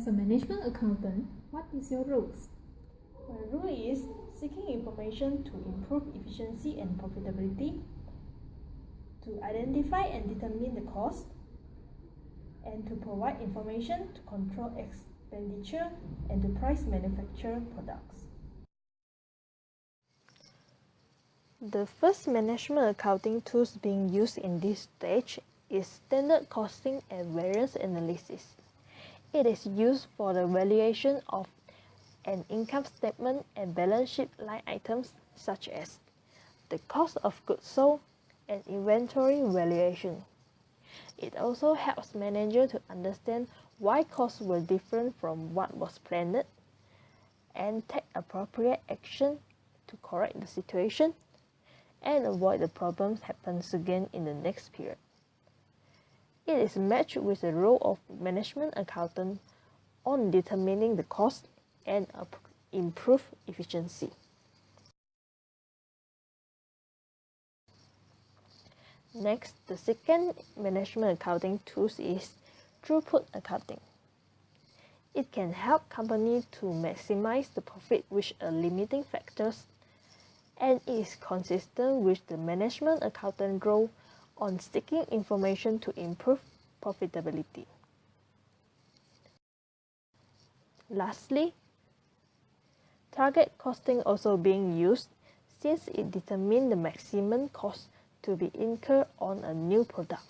As a management accountant, what is your role? My role is seeking information to improve efficiency and profitability, to identify and determine the cost, and to provide information to control expenditure and to price manufactured products. The first management accounting tools being used in this stage is standard costing and variance analysis. It is used for the valuation of an income statement and balance sheet line items such as the cost of goods sold and inventory valuation. It also helps managers to understand why costs were different from what was planned and take appropriate action to correct the situation and avoid the problems happens again in the next period. It is matched with the role of management accountant on determining the cost and improve efficiency. Next, the second management accounting tool is throughput accounting. It can help companies to maximize the profit with a limiting factors, and is consistent with the management accountant role on seeking information to improve profitability. Lastly, target costing also being used since it determines the maximum cost to be incurred on a new product.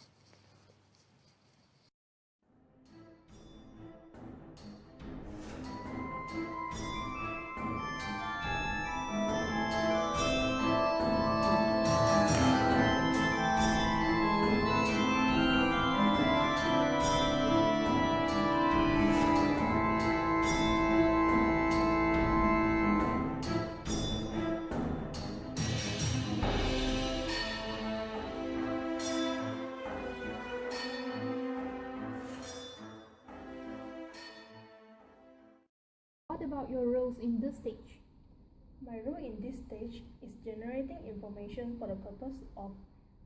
What about your roles in this stage? My role in this stage is generating information for the purpose of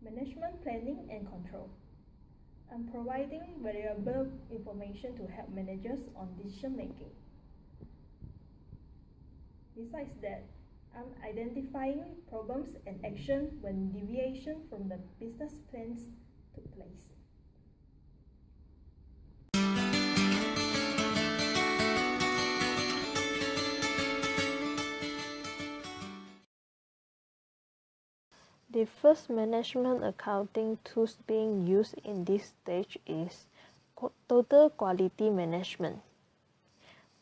management planning and control. I'm providing valuable information to help managers on decision making. Besides that, I'm identifying problems and action when deviation from the business plans took place. The first management accounting tools being used in this stage is total quality management.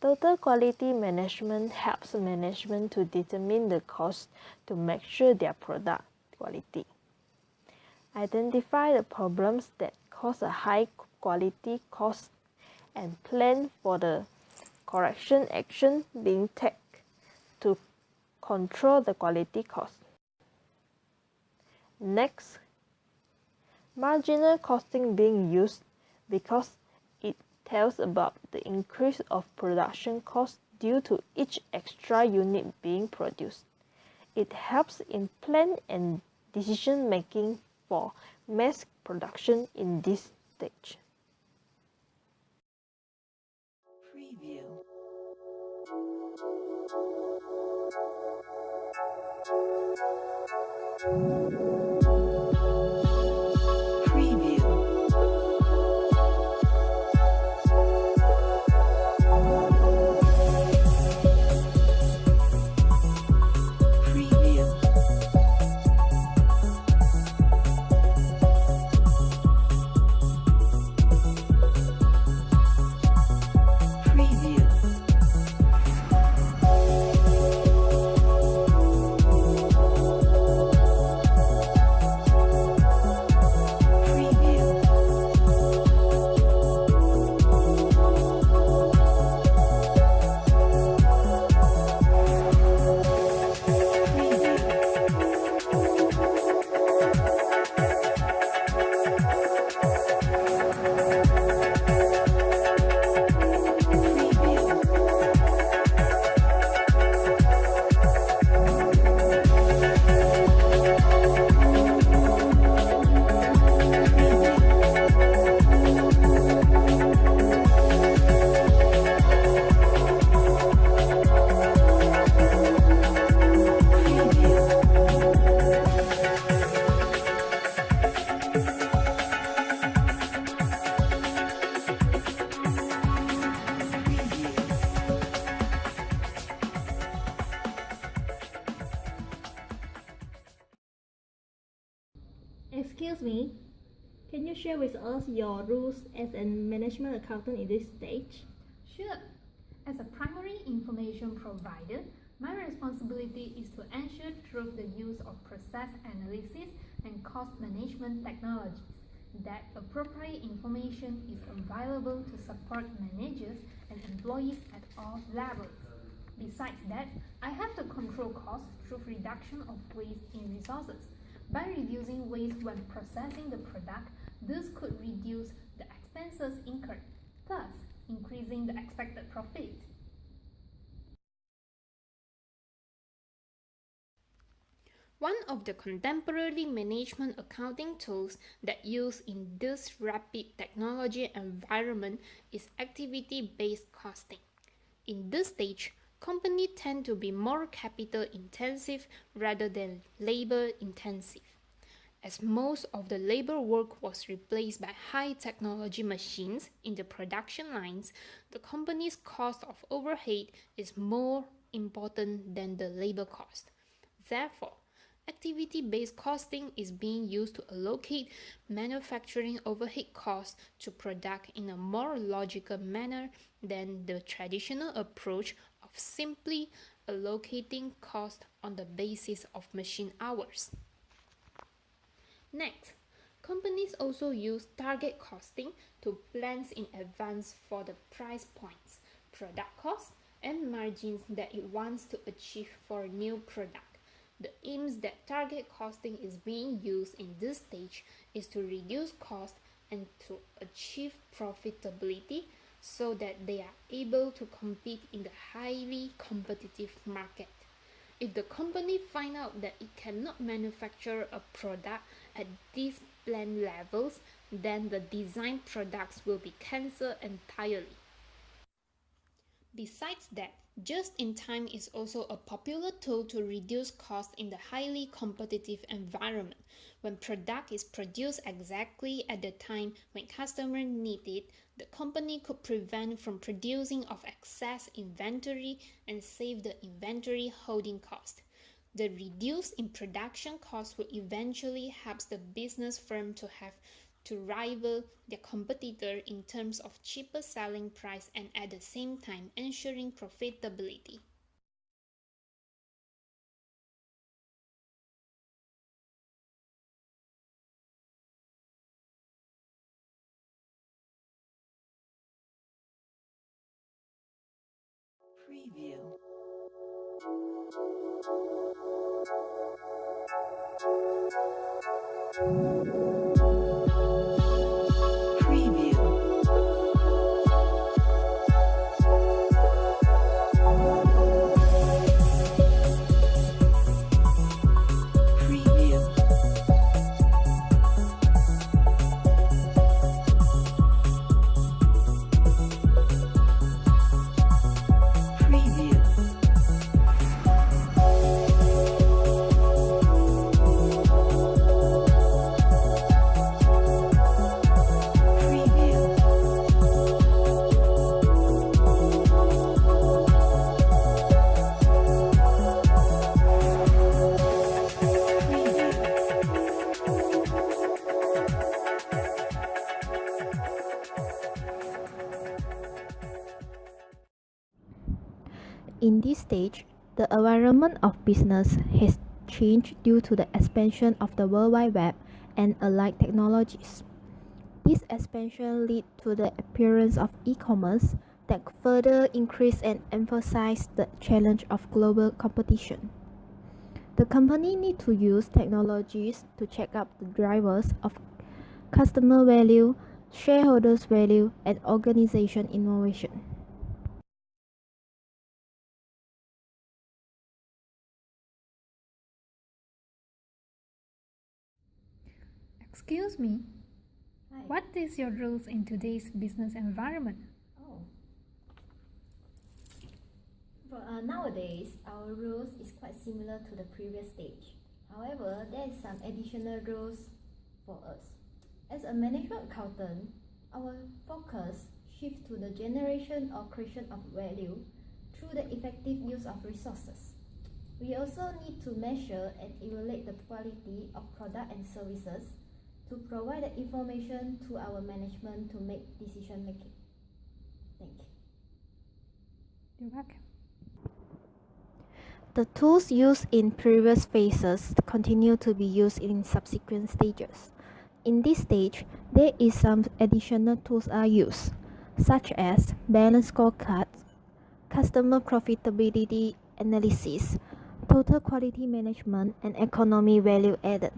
Total quality management helps management to determine the cost to make sure their product quality. Identify the problems that cause a high quality cost and plan for the correction action being taken to control the quality cost. Next, marginal costing being used because it tells about the increase of production cost due to each extra unit being produced. It helps in plan and decision making for mass production in this stage. Preview. Excuse me, can you share with us your rules as a management accountant in this stage? Sure. As a primary information provider, my responsibility is to ensure through the use of process analysis and cost management technologies that appropriate information is available to support managers and employees at all levels. Besides that, I have to control costs through reduction of waste in resources. By reducing waste when processing the product, this could reduce the expenses incurred, thus increasing the expected profit. One of the contemporary management accounting tools that use in this rapid technology environment is activity-based costing. In this stage, companies tend to be more capital intensive rather than labor intensive. As most of the labor work was replaced by high technology machines in the production lines, the company's cost of overhead is more important than the labor cost. Therefore, activity-based costing is being used to allocate manufacturing overhead costs to product in a more logical manner than the traditional approach of simply allocating cost on the basis of machine hours. Next, companies also use target costing to plan in advance for the price points, product costs, and margins that it wants to achieve for a new product. The aims that target costing is being used in this stage is to reduce cost and to achieve profitability so that they are able to compete in the highly competitive market. If the company finds out that it cannot manufacture a product at these planned levels, then the design products will be cancelled entirely. Besides that, just-in-time is also a popular tool to reduce costs in the highly competitive environment. When product is produced exactly at the time when customers need it, the company could prevent from producing of excess inventory and save the inventory holding cost. The reduce in production cost will eventually help the business firm to rival their competitor in terms of cheaper selling price and at the same time ensuring profitability. Preview. Preview. Preview. Preview. Preview. Preview. In this stage, the environment of business has changed due to the expansion of the World Wide Web and allied technologies. This expansion led to the appearance of e-commerce that further increased and emphasized the challenge of global competition. The company need to use technologies to check up the drivers of customer value, shareholders value, and organization innovation. Excuse me, Hi. what is your roles in today's business environment? Oh. Nowadays, our rules is quite similar to the previous stage. However, there is some additional rules for us. As a management accountant, our focus shifts to the generation or creation of value through the effective use of resources. We also need to measure and evaluate the quality of product and services to provide the information to our management to make decision making. Thank you. You're welcome. The tools used in previous phases continue to be used in subsequent stages. In this stage, there is some additional tools are used, such as balance scorecards, customer profitability analysis, total quality management, and economy value added.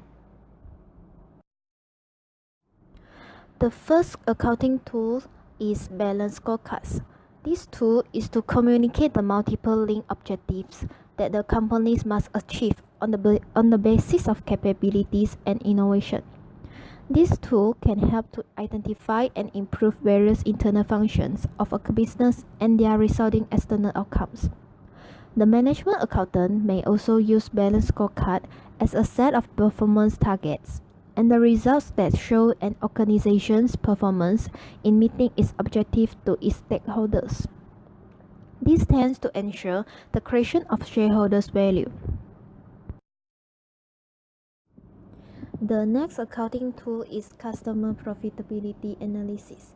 The first accounting tool is balance scorecards. This tool is to communicate the multiple linked objectives that the companies must achieve on the basis of capabilities and innovation. This tool can help to identify and improve various internal functions of a business and their resulting external outcomes. The management accountant may also use balance scorecard as a set of performance targets and the results that show an organization's performance in meeting its objective to its stakeholders. This tends to ensure the creation of shareholders' value. The next accounting tool is customer profitability analysis.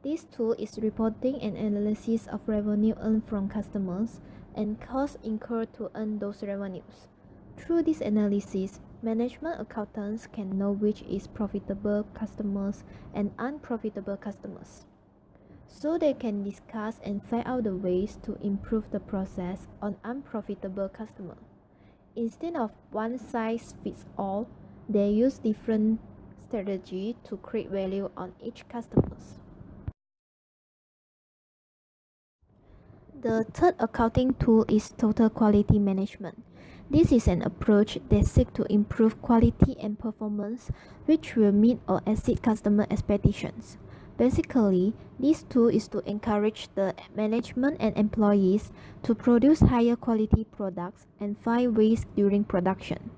This tool is reporting and analysis of revenue earned from customers and costs incurred to earn those revenues. Through this analysis, management accountants can know which is profitable customers and unprofitable customers, so they can discuss and find out the ways to improve the process on unprofitable customers. Instead of one size fits all, they use different strategy to create value on each customers. The third accounting tool is total quality management. This is an approach that seeks to improve quality and performance, which will meet or exceed customer expectations. Basically, this tool is to encourage the management and employees to produce higher quality products and find waste during production.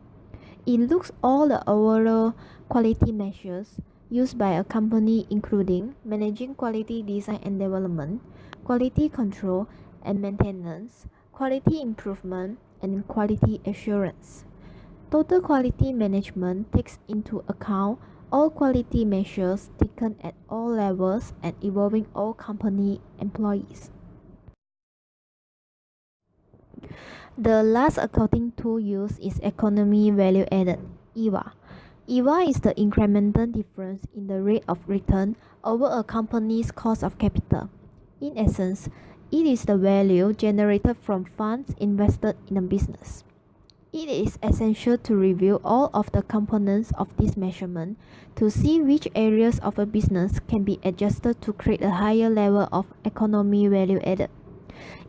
It looks all the overall quality measures used by a company, including managing quality design and development, quality control and maintenance, quality improvement, and quality assurance. Total quality management takes into account all quality measures taken at all levels and involving all company employees. The last accounting tool used is economy value added, EVA. EVA is the incremental difference in the rate of return over a company's cost of capital. In essence, it is the value generated from funds invested in a business. It is essential to review all of the components of this measurement to see which areas of a business can be adjusted to create a higher level of economy value added.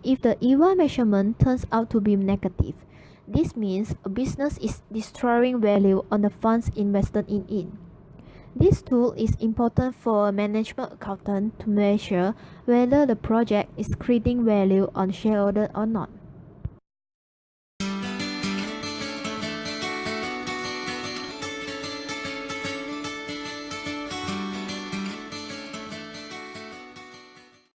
If the EVA measurement turns out to be negative, this means a business is destroying value on the funds invested in it. This tool is important for a management accountant to measure whether the project is creating value on shareholder or not.